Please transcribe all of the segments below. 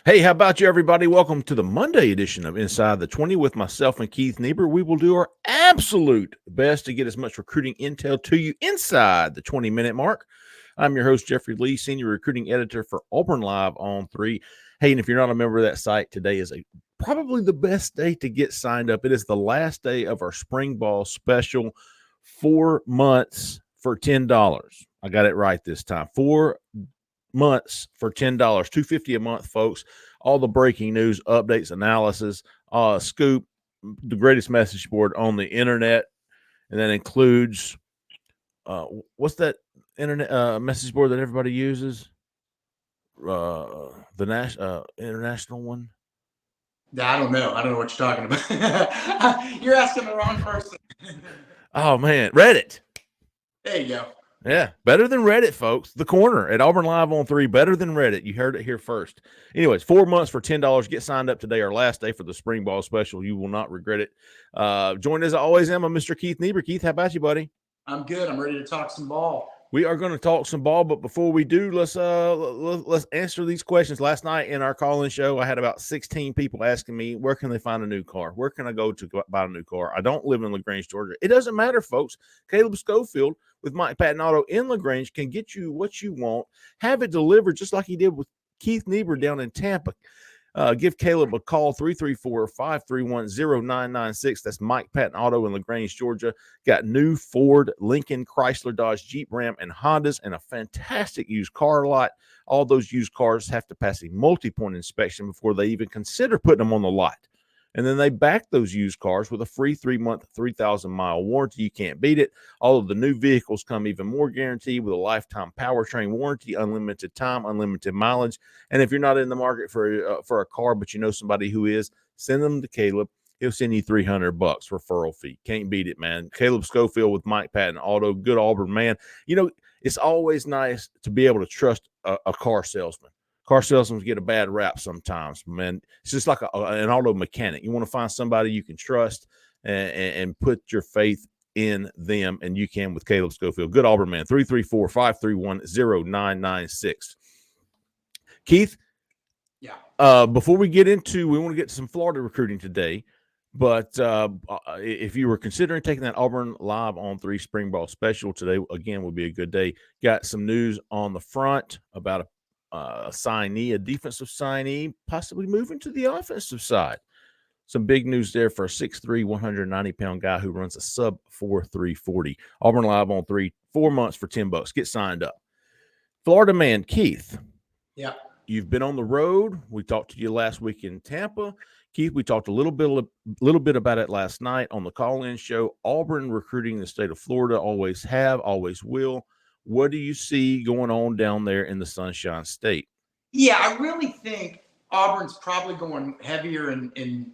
Hey, how about you, everybody? Welcome to the Monday edition of Inside the 20 with myself and Keith Niebuhr. We will do our absolute best to get as much recruiting intel to you inside the 20-minute mark. I'm your host, Jeffrey Lee, Senior Recruiting Editor for Auburn Live on 3. Hey, and if you're not a member of that site, today is probably the best day to get signed up. It is the last day of our spring ball special, 4 months for $10. I got it right this time. 4 months for $10, $250 a month, folks. All the breaking news, updates, analysis, scoop, the greatest message board on the internet, and that includes what's that internet message board that everybody uses? The international one. I don't know. I don't know what you're talking about. You're asking the wrong person. Oh man, Reddit. There you go. Yeah, better than Reddit, folks. The Corner at Auburn Live on 3, better than Reddit. You heard it here first. Anyways, 4 months for $10. Get signed up today, our last day for the spring ball special. You will not regret it. Joined as I always am, I'm Mr. Keith Niebuhr. Keith, how about you, buddy? I'm good. I'm ready to talk some ball. We are going to talk some ball, but before we do, let's answer these questions. Last night in our call-in show, I had about 16 people asking me, where can they find a new car? Where can I go to buy a new car? I don't live in LaGrange, Georgia. It doesn't matter, folks. Caleb Schofield with Patton Auto in LaGrange can get you what you want, have it delivered just like he did with Keith Niebuhr down in Tampa. Give Caleb a call, 334-531-0996. That's Mike Patton Auto in LaGrange, Georgia. Got new Ford, Lincoln, Chrysler, Dodge, Jeep, Ram, and Hondas, and a fantastic used car lot. All those used cars have to pass a multi-point inspection before they even consider putting them on the lot. And then they back those used cars with a free 3-month, 3,000-mile warranty. You can't beat it. All of the new vehicles come even more guaranteed with a lifetime powertrain warranty, unlimited time, unlimited mileage. And if you're not in the market for a car, but you know somebody who is, send them to Caleb. He'll send you $300 referral fee. Can't beat it, man. Caleb Schofield with Mike Patton Auto, good Auburn man. You know, it's always nice to be able to trust a car salesman. Car salesmen get a bad rap sometimes, man. It's just like an auto mechanic. You want to find somebody you can trust and put your faith in them, and you can with Caleb Schofield. Good Auburn man, 334-531-0996. Keith? Yeah. Before we want to get to some Florida recruiting today, but if you were considering taking that Auburn Live on 3 spring ball special today, again, would be a good day. Got some news on the front about a signee, a defensive signee, possibly moving to the offensive side. Some big news there for a 6'3", 190-pound guy who runs a sub-4 340. Auburn Live on 3, 4 months for $10. Get signed up. Florida man, Keith. Yeah. You've been on the road. We talked to you last week in Tampa. Keith, we talked a little bit about it last night on the call-in show. Auburn recruiting the state of Florida, always have, always will. What do you see going on down there in the Sunshine State? Yeah, I really think Auburn's probably going heavier in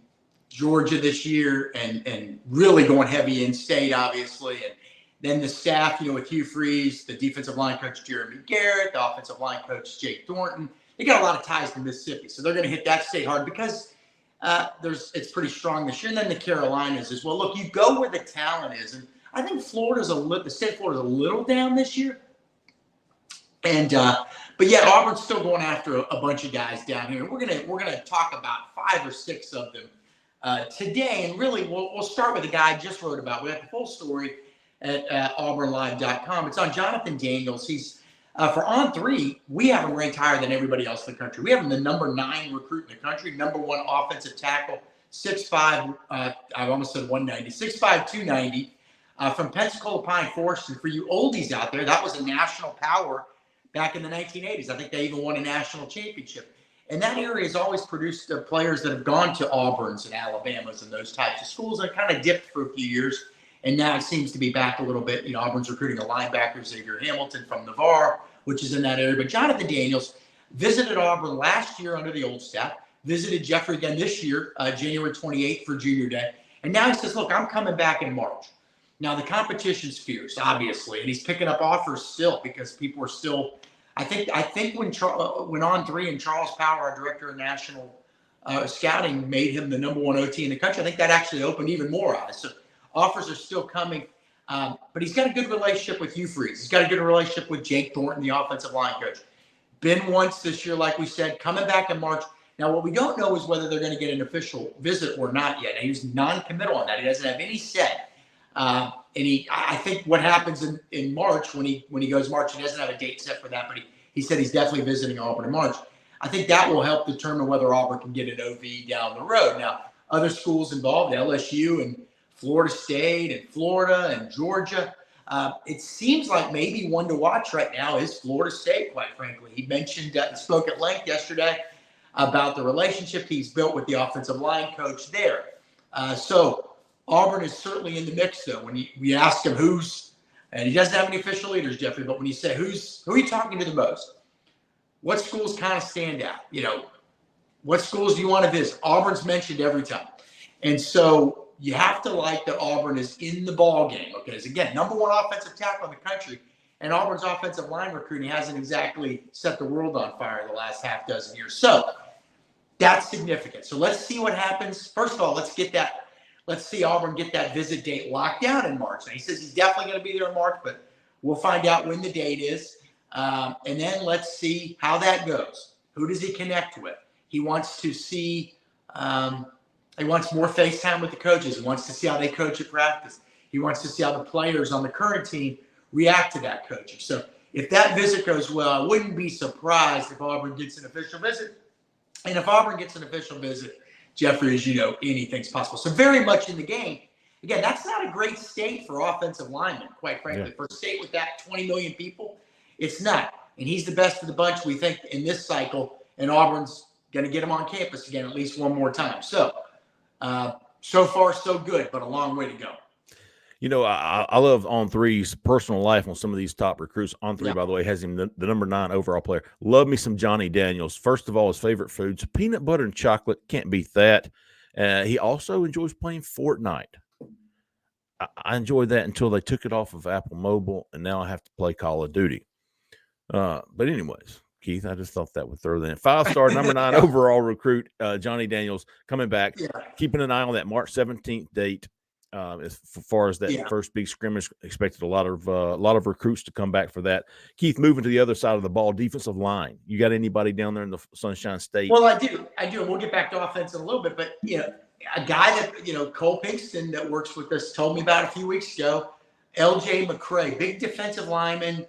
Georgia this year and really going heavy in state, obviously. And then the staff, with Hugh Freeze, the defensive line coach Jeremy Garrett, the offensive line coach Jake Thornton, they got a lot of ties to Mississippi. So they're going to hit that state hard because it's pretty strong this year. And then the Carolinas as well. Look, you go where the talent is. And I think the state of Florida's a little down this year. And but yeah, Auburn's still going after a bunch of guys down here. We're gonna talk about 5 or 6 of them today. And really, we'll start with a guy I just wrote about. We have the full story at auburnlive.com. It's on Jonathan Daniels. He's for On 3. We have him ranked higher than everybody else in the country. We have him the number 9 recruit in the country, number 1 offensive tackle, 6'5". I almost said 190, 6'5", 290 from Pensacola Pine Forest. And for you oldies out there, that was a national power back in the 1980s. I think they even won a national championship. And that area has always produced players that have gone to Auburn's and Alabama's and those types of schools. And kind of dipped for a few years. And now it seems to be back a little bit. Auburn's recruiting a linebacker, Xavier Hamilton from Navarre, which is in that area. But Jonathan Daniels visited Auburn last year under the old staff, visited Jeffrey again this year, January 28th for Junior Day. And now he says, look, I'm coming back in March. Now, the competition's fierce, obviously, and he's picking up offers still because people are still – I think when On 3 and Charles Power, our director of national scouting, made him the number 1 OT in the country, I think that actually opened even more eyes. So offers are still coming. But he's got a good relationship with Hugh Freeze. He's got a good relationship with Jake Thornton, the offensive line coach. Been once this year, like we said, coming back in March. Now, what we don't know is whether they're going to get an official visit or not yet. Now, he's non-committal on that. He doesn't have any set. I think what happens in March when he goes March, he doesn't have a date set for that, but he said he's definitely visiting Auburn in March. I think that will help determine whether Auburn can get an OV down the road. Now, other schools involved, LSU and Florida State and Florida and Georgia. It seems like maybe one to watch right now is Florida State, quite frankly. He mentioned and spoke at length yesterday about the relationship he's built with the offensive line coach there. So Auburn is certainly in the mix, though. When we ask him and he doesn't have any official leaders, Jeffrey, but when you say who are you talking to the most? What schools kind of stand out? What schools do you want to visit? Auburn's mentioned every time. And so you have to like that Auburn is in the ball game. Okay, because again, number one offensive tackle in the country, and Auburn's offensive line recruiting hasn't exactly set the world on fire the last half dozen years. So that's significant. So let's see what happens. First of all, let's see Auburn get that visit date locked down in March. Now, he says he's definitely going to be there in March, but we'll find out when the date is. And then let's see how that goes. Who does he connect with? He wants to see he wants more FaceTime with the coaches. He wants to see how they coach at practice. He wants to see how the players on the current team react to that coaching. So if that visit goes well, I wouldn't be surprised if Auburn gets an official visit. And if Auburn gets an official visit, Jeffrey, as you know, anything's possible. So very much in the game. Again, that's not a great state for offensive linemen, quite frankly. For a state with that 20 million people, it's not. And he's the best of the bunch, we think, in this cycle. And Auburn's going to get him on campus again at least one more time. So, so far, so good, but a long way to go. I love On3's personal life on some of these top recruits. On3, by the way, has him the number 9 overall player. Love me some Johnny Daniels. First of all, his favorite foods, peanut butter and chocolate. Can't beat that. He also enjoys playing Fortnite. I enjoyed that until they took it off of Apple Mobile, and now I have to play Call of Duty. But anyways, Keith, I just thought that would throw that in. 5-star, number 9 overall recruit, Johnny Daniels, coming back. Keeping an eye on that March 17th date. As far as that first big scrimmage, expected a lot of recruits to come back for that. Keith, moving to the other side of the ball, defensive line. You got anybody down there in the Sunshine State? Well, I do. We'll get back to offense in a little bit, but a guy that Cole Pinkston that works with us told me about a few weeks ago. LJ McRae, big defensive lineman.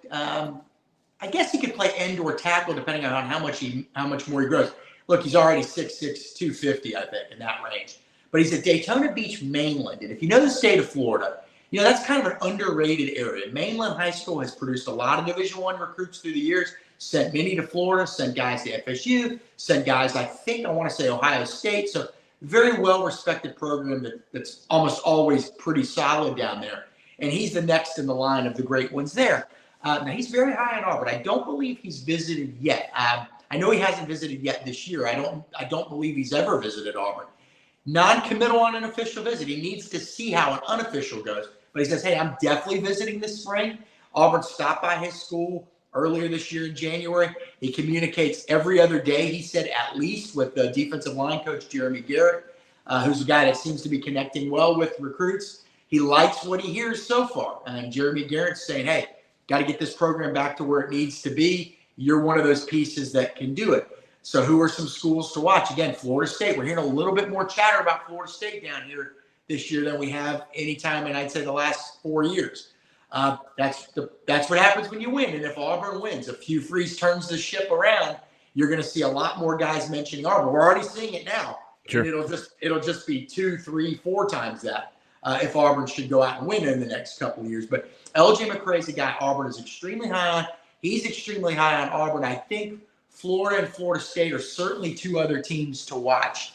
I guess he could play end or tackle depending on how much more he grows. Look, he's already 6'6", 250, I think, in that range. But he's at Daytona Beach, Mainland. And if you know the state of Florida, that's kind of an underrated area. Mainland High School has produced a lot of Division I recruits through the years, sent many to Florida, sent guys to FSU, sent guys, I want to say Ohio State. So very well-respected program that's almost always pretty solid down there. And he's the next in the line of the great ones there. Now, he's very high on Auburn. I don't believe he's visited yet. I know he hasn't visited yet this year. I don't believe he's ever visited Auburn. Non-committal on an official visit. He needs to see how an unofficial goes. But he says, hey, I'm definitely visiting this spring. Auburn stopped by his school earlier this year in January. He communicates every other day, he said, at least with the defensive line coach, Jeremy Garrett, who's a guy that seems to be connecting well with recruits. He likes what he hears so far. And Jeremy Garrett's saying, hey, got to get this program back to where it needs to be. You're one of those pieces that can do it. So who are some schools to watch? Again, Florida State. We're hearing a little bit more chatter about Florida State down here this year than we have any time in, I'd say, the last 4 years. That's what happens when you win. And if Auburn wins, if Hugh Freeze turns the ship around, you're going to see a lot more guys mentioning Auburn. We're already seeing it now. Sure. And it'll just be 2, 3, 4 times that if Auburn should go out and win in the next couple of years. But LJ McRae is a guy Auburn is extremely high on. He's extremely high on Auburn. I think Florida and Florida State are certainly 2 other teams to watch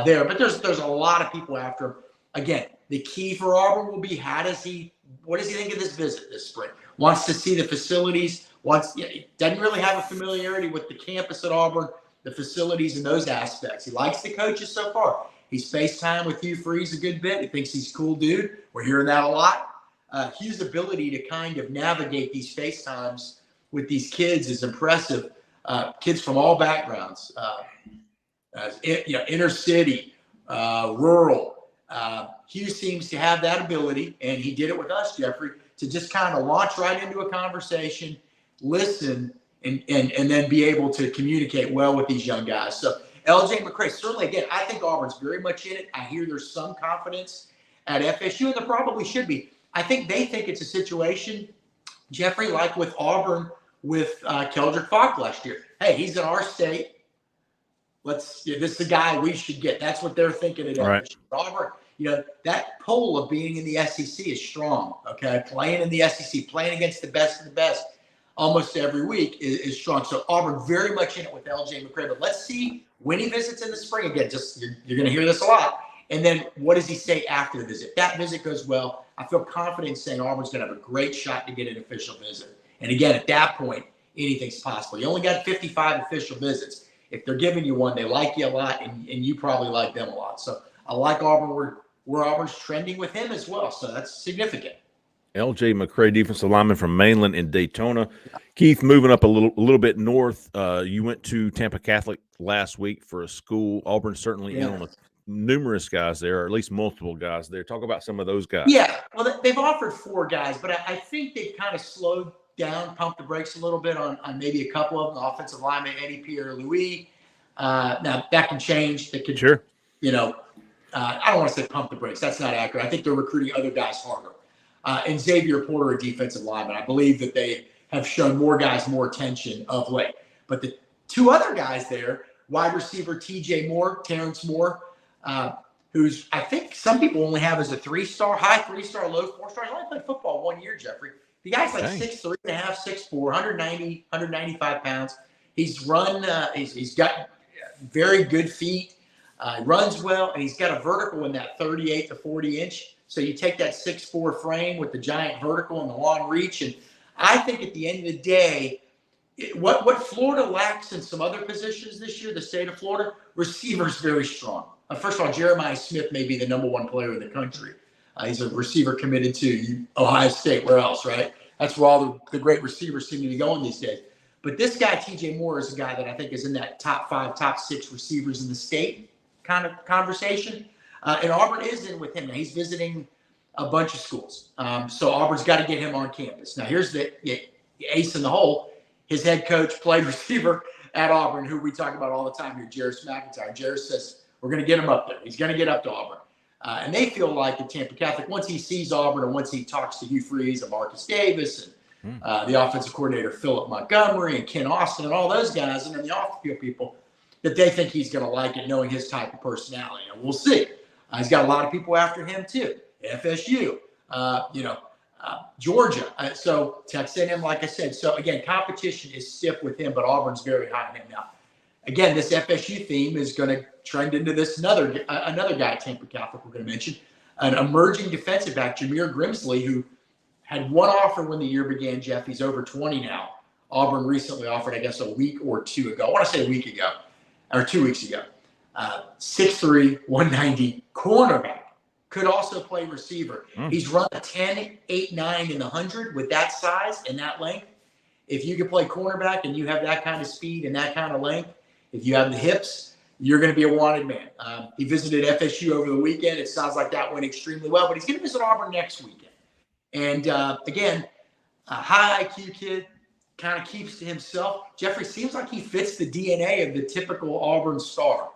there. But there's a lot of people after him. Again, the key for Auburn will be what does he think of this visit this spring? Wants to see the facilities. Doesn't really have a familiarity with the campus at Auburn, the facilities and those aspects. He likes the coaches so far. He's FaceTime with Hugh Freeze a good bit. He thinks he's a cool dude. We're hearing that a lot. Hugh's ability to kind of navigate these FaceTimes with these kids is impressive. Kids from all backgrounds, inner city, rural. Hugh seems to have that ability, and he did it with us, Jeffrey, to just kind of launch right into a conversation, listen, and then be able to communicate well with these young guys. So LJ McRae, certainly, again, I think Auburn's very much in it. I hear there's some confidence at FSU, and there probably should be. I think they think it's a situation, Jeffrey, like with Auburn with Keldrick Falk last year. Hey, he's in our state. This is the guy we should get. That's what they're thinking at FSU. Auburn, that pull of being in the SEC is strong, okay? Playing in the SEC, playing against the best of the best almost every week is strong. So Auburn very much in it with LJ McRae. But let's see when he visits in the spring. Again, you're going to hear this a lot. And then what does he say after the visit? If that visit goes well, I feel confident saying Auburn's going to have a great shot to get an official visit. And again, at that point, anything's possible. You only got 55 official visits. If they're giving you one, they like you a lot, and you probably like them a lot. So I like Auburn. Where Auburn's trending with him as well. So that's significant. LJ McRae, defensive lineman from Mainland in Daytona. Keith, moving up a little bit north, you went to Tampa Catholic last week for a school. Auburn certainly in on numerous guys there, or at least multiple guys there. Talk about some of those guys. Yeah, well, they've offered 4 guys, but I think they've kind of slowed down, pumped the brakes a little bit on maybe a couple of them. The offensive lineman, Eddie Pierre-Louis. Now, that can change. That could, sure. I don't want to say pump the brakes. That's not accurate. I think they're recruiting other guys harder. And Xavier Porter, a defensive lineman. I believe that they have shown more guys more attention of late. But the 2 other guys there, wide receiver TJ Moore, Terrence Moore, who's I think some people only have as a 3-star, high 3-star, low 4-star. He only played football 1 year, Jeffrey. The guy's like 6'3 and a half, 6'4", 190, 195 pounds. He's run. He's got very good feet. He runs well, and he's got a vertical in that 38 to 40 inch. So you take that 6'4" frame with the giant vertical and the long reach. And I think at the end of the day, what Florida lacks in some other positions this year, the state of Florida, receivers very strong. First of all, Jeremiah Smith may be the #1 player in the country. He's a receiver committed to Ohio State. Where else, right? That's where all the great receivers seem to be going these days. But this guy, TJ Moore, is a guy that I think is in that top 5, top 6 receivers in the state kind of conversation. And Auburn is in with him. Now, he's visiting a bunch of schools. So Auburn's got to get him on campus. Now, here's the ace in the hole. His head coach played receiver at Auburn, who we talk about all the time here, Jarris McIntyre. Jarris says, we're going to get him up there. He's going to get up to Auburn. And they feel like at Tampa Catholic, once he sees Auburn and once he talks to Hugh Freeze and Marcus Davis and the offensive coordinator Philip Montgomery and Ken Austin and all those guys, and then the off-the-field people, that they think he's going to like it, knowing his type of personality. And we'll see. He's got a lot of people after him, too. FSU, Georgia. So Texas A&M, like I said. So, again, competition is stiff with him, but Auburn's very high on him now. Again, this FSU theme is going to trend into this another guy at Tampa Catholic we're going to mention, an emerging defensive back, Jameer Grimsley, who had 1 offer when the year began, Jeff. He's over 20 now. Auburn recently offered, I guess, a week or 2 ago. I want to say a week ago or 2 weeks ago. 6'3", 190 cornerback. Could also play receiver. He's run a 10, 8, 9 in the 100 with that size and that length. If you can play cornerback and you have that kind of speed and that kind of length, if you have the hips, you're going to be a wanted man. He visited FSU over the weekend. It sounds like that went extremely well, but he's going to visit Auburn next weekend. And again, a high IQ kid, kind of keeps to himself. Jeffrey seems like he fits the DNA of the typical Auburn star.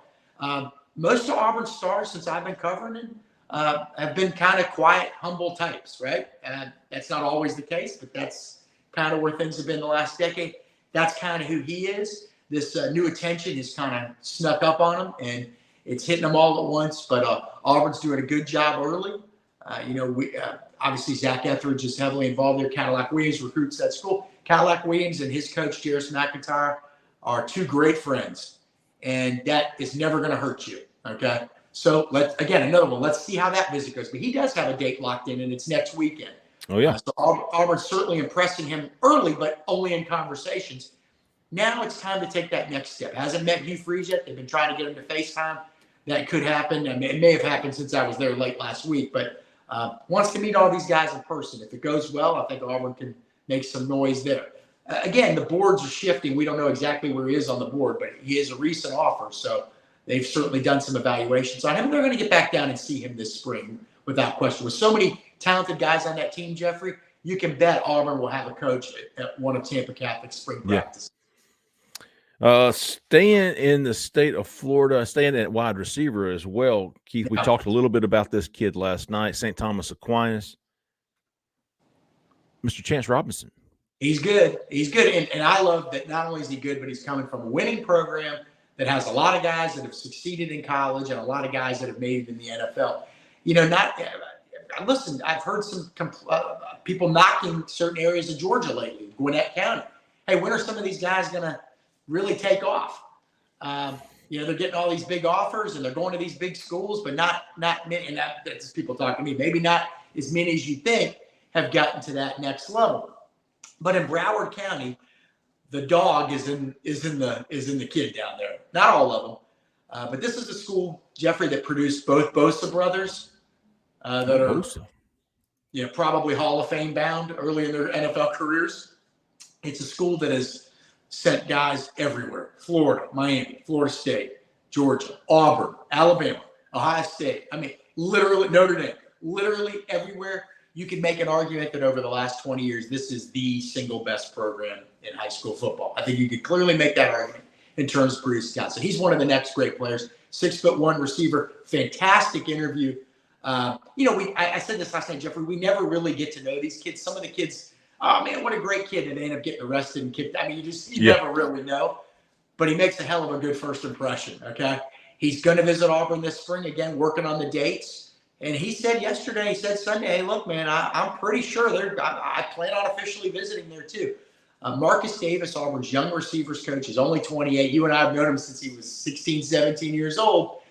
Most of Auburn stars, since I've been covering him, have been kind of quiet, humble types, right? And that's not always the case, but that's kind of where things have been the last decade. That's kind of who he is. This new attention has kind of snuck up on him, and it's hitting them all at once. But Auburn's doing a good job early. Obviously, Zach Etheridge is heavily involved there. Cadillac Williams recruits that school. Cadillac Williams and his coach, Jarris McIntyre, are 2 great friends, and that is never going to hurt you, okay? So, another one. Let's see how that visit goes. But he does have a date locked in, and it's next weekend. Oh, yeah. So Auburn's certainly impressing him early, but only in conversations. Now it's time to take that next step. Hasn't met Hugh Freeze yet. They've been trying to get him to FaceTime. That could happen. I mean, it may have happened since I was there late last week, but wants to meet all these guys in person. If it goes well, I think Auburn can make some noise there. Again, the boards are shifting. We don't know exactly where he is on the board, but he is a recent offer, so they've certainly done some evaluations on him. They're going to get back down and see him this spring without question. With so many talented guys on that team, Jeffrey, you can bet Auburn will have a coach at one of Tampa Catholic's spring practices. Staying in the state of Florida, staying at wide receiver as well, Keith. We talked a little bit about this kid last night, St. Thomas Aquinas, Mr. Chance Robinson. He's good. He's good. And I love that not only is he good, but he's coming from a winning program that has a lot of guys that have succeeded in college and a lot of guys that have made it in the NFL. You know, listen, I've heard some people knocking certain areas of Georgia lately, Gwinnett County. Hey, when are some of these guys going to really take off? You know, they're getting all these big offers and they're going to these big schools, but not many. And that's people talking to me. Maybe not as many as you think have gotten to that next level. But in Broward County, the dog is in the kid down there. Not all of them, but this is a school, Jeffrey, that produced both Bosa brothers that are, you know, probably Hall of Fame bound early in their NFL careers. It's a school that has sent guys everywhere: Florida, Miami, Florida State, Georgia, Auburn, Alabama, Ohio State. I mean, literally Notre Dame, literally everywhere. You can make an argument that over the last 20 years, this is the single best program in high school football. I think you could clearly make that argument in terms of producing talent. So he's one of the next great players. 6'1" receiver, fantastic interview. You know, I said this last night, Jeffrey. We never really get to know these kids. Some of the kids, oh man, what a great kid, and they end up getting arrested and kicked. I mean, you never really know. But he makes a hell of a good first impression. Okay, he's going to visit Auburn this spring again, working on the dates. And he said yesterday, he said Sunday, hey, look, man, I'm pretty sure I plan on officially visiting there too. Marcus Davis, Auburn's young receivers coach, is only 28. You and I have known him since he was 16, 17 years old.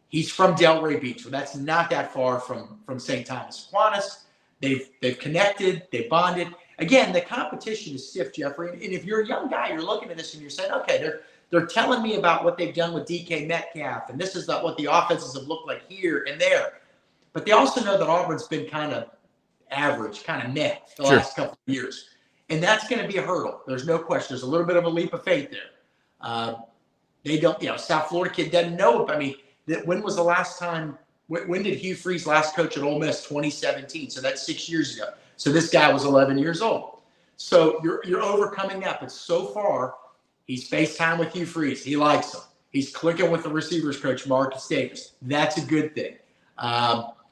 He's from Delray Beach, so that's not that far from St. Thomas Aquinas. They've connected, they've bonded. Again, the competition is stiff, Jeffrey. And if you're a young guy, you're looking at this and you're saying, okay, they're telling me about what they've done with DK Metcalf, and this is what the offenses have looked like here and there. But they also know that Auburn's been kind of average, kind of meh the last couple of years. And that's going to be a hurdle. There's no question. There's a little bit of a leap of faith there. They don't, you know, South Florida kid doesn't know. I mean, when was the last time, when did Hugh Freeze last coach at Ole Miss? 2017. So that's 6 years ago. So this guy was 11 years old. So you're overcoming that. But so far, he's FaceTime with Hugh Freeze. He likes him. He's clicking with the receivers coach, Marcus Davis. That's a good thing.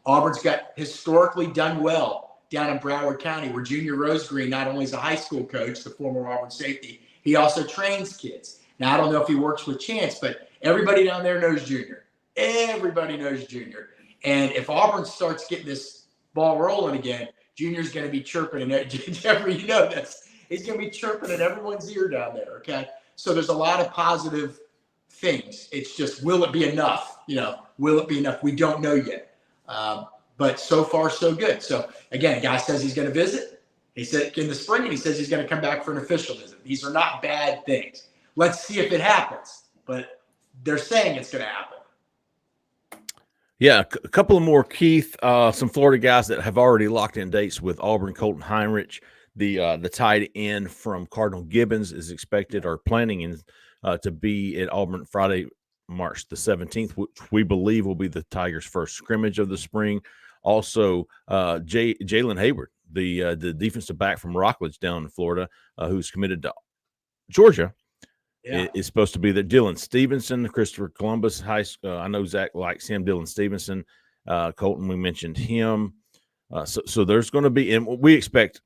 Auburn's got historically done well down in Broward County, where Junior Rosegreen not only is a high school coach, the former Auburn safety, he also trains kids. Now, I don't know if he works with Chance, but everybody down there knows Junior. Everybody knows Junior. And if Auburn starts getting this ball rolling again, Junior's going to be chirping. And Jeffrey, you know this. He's going to be chirping in everyone's ear down there, okay? So there's a lot of positive things. It's just, will it be enough? You know, will it be enough? We don't know yet. But so far, so good. So, again, guy says he's going to visit. He said in the spring, and he says he's going to come back for an official visit. These are not bad things. Let's see if it happens. But they're saying it's going to happen. Yeah, a couple of more, Keith. Some Florida guys that have already locked in dates with Auburn. Colton Heinrich, the tight end from Cardinal Gibbons, is expected or planning to be at Auburn Friday, March the 17th, which we believe will be the Tigers' first scrimmage of the spring. Also, Jalen Hayward, the defensive back from Rockledge down in Florida, who's committed to Georgia, is supposed to be there. Dylan Stevenson, Christopher Columbus High School. I know Zach likes him. Dylan Stevenson, Colton, we mentioned him. So there's going to be, and we expect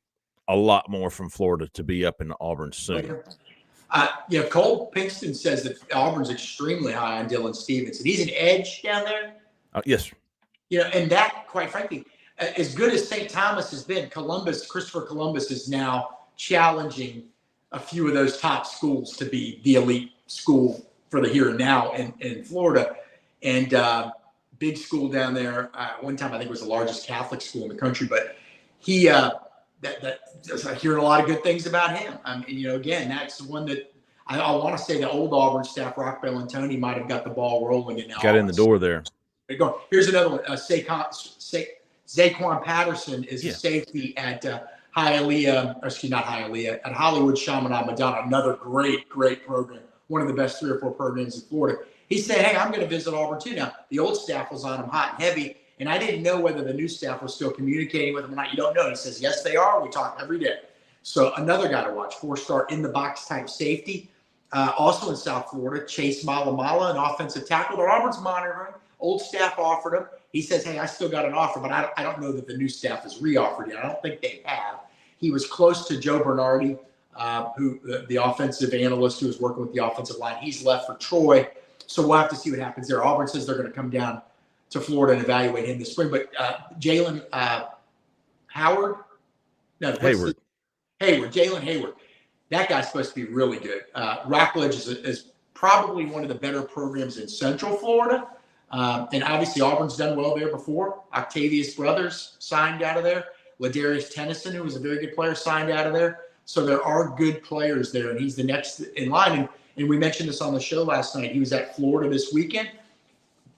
a lot more from Florida to be up in Auburn soon. Cole Pinkston says that Auburn's extremely high on Dylan Stevenson. He's an edge down there. Yes. You know, and that, quite frankly, as good as St. Thomas has been, Christopher Columbus is now challenging a few of those top schools to be the elite school for the here and now in Florida. And big school down there. One time, I think it was the largest Catholic school in the country, but he I'm hearing a lot of good things about him. Again, that's the one that I want to say the old Auburn staff, Rock Bell and Tony, might have got the ball rolling. And now got in the door there. Here's another one. Zaquan Patterson is a safety at at Hollywood Chaminade Madonna, another great program, one of the best 3 or 4 programs in Florida. He said, hey, I'm going to visit Auburn too. Now, the old staff was on him hot and heavy, and I didn't know whether the new staff was still communicating with him or not. You don't know. He says, yes, they are. We talk every day. So another guy to watch, 4-star in the box type safety. Also in South Florida, Chase Malamala, an offensive tackle that Auburn's monitoring. Old staff offered him. He says, hey, I still got an offer, but I don't know that the new staff has re-offered yet. I don't think they have. He was close to Joe Bernardi, who the offensive analyst who was working with the offensive line. He's left for Troy. So we'll have to see what happens there. Auburn says they're going to come down to Florida and evaluate him this spring. But Jalen Howard? No, Hayward. Jalen Hayward. That guy's supposed to be really good. Rockledge is probably one of the better programs in Central Florida. And obviously Auburn's done well there before. Octavius Brothers signed out of there. Ladarius Tennyson, who was a very good player, signed out of there. So there are good players there, and he's the next in line. And we mentioned this on the show last night. He was at Florida this weekend.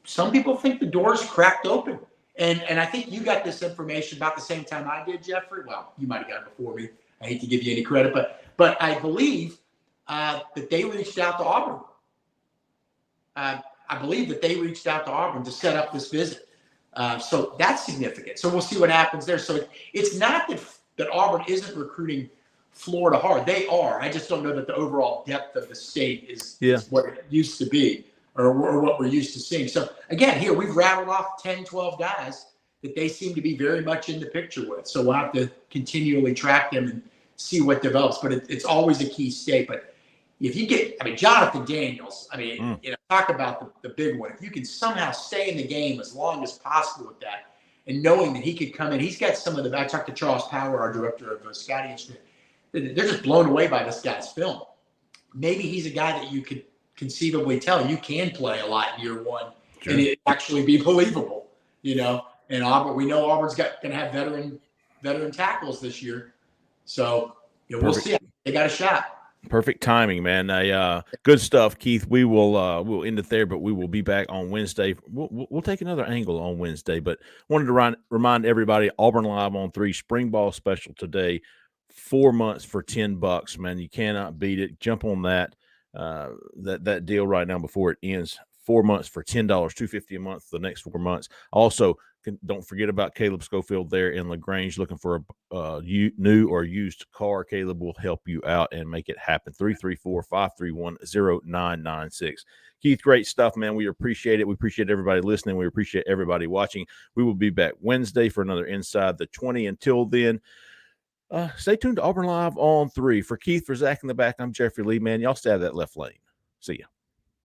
Some people think the door's cracked open. And I think you got this information about the same time I did, Jeffrey. Well, you might have got it before me. I hate to give you any credit, but I believe that they reached out to Auburn. I believe that they reached out to Auburn to set up this visit. So that's significant. So we'll see what happens there. So it's not that Auburn isn't recruiting Florida hard. They are. I just don't know that the overall depth of the state is what it used to be or what we're used to seeing. So, again, here we've rattled off 10, 12 guys that they seem to be very much in the picture with. So we'll have to continually track them and see what develops. But it's always a key state. But if you get, Jonathan Daniels, talk about the big one. If you can somehow stay in the game as long as possible with that and knowing that he could come in, he's got some of the, I talked to Charles Power, our director of scouting instrument. They're just blown away by this guy's film. Maybe he's a guy that you could conceivably tell you can play a lot in year one and it actually be believable, And Auburn, we know Auburn's going to have veteran tackles this year. So, we'll see. They got a shot. Perfect timing, man. Good stuff, Keith. We'll end it there, but we will be back on Wednesday. We'll take another angle on Wednesday, but wanted to remind everybody, Auburn Live on 3 spring ball special today, 4 months for $10, man. You cannot beat it. Jump on that deal right now before it ends. 4 months for $10, $250 a month the next 4 months. Also, don't forget about Caleb Schofield there in LaGrange looking for a new or used car. Caleb will help you out and make it happen. 334-531-0996. Keith, great stuff, man. We appreciate it. We appreciate everybody listening. We appreciate everybody watching. We will be back Wednesday for another Inside the 20. Until then, stay tuned to Auburn Live on 3. For Keith, for Zach in the back, I'm Jeffrey Lee, man. Y'all stay out of that left lane. See ya.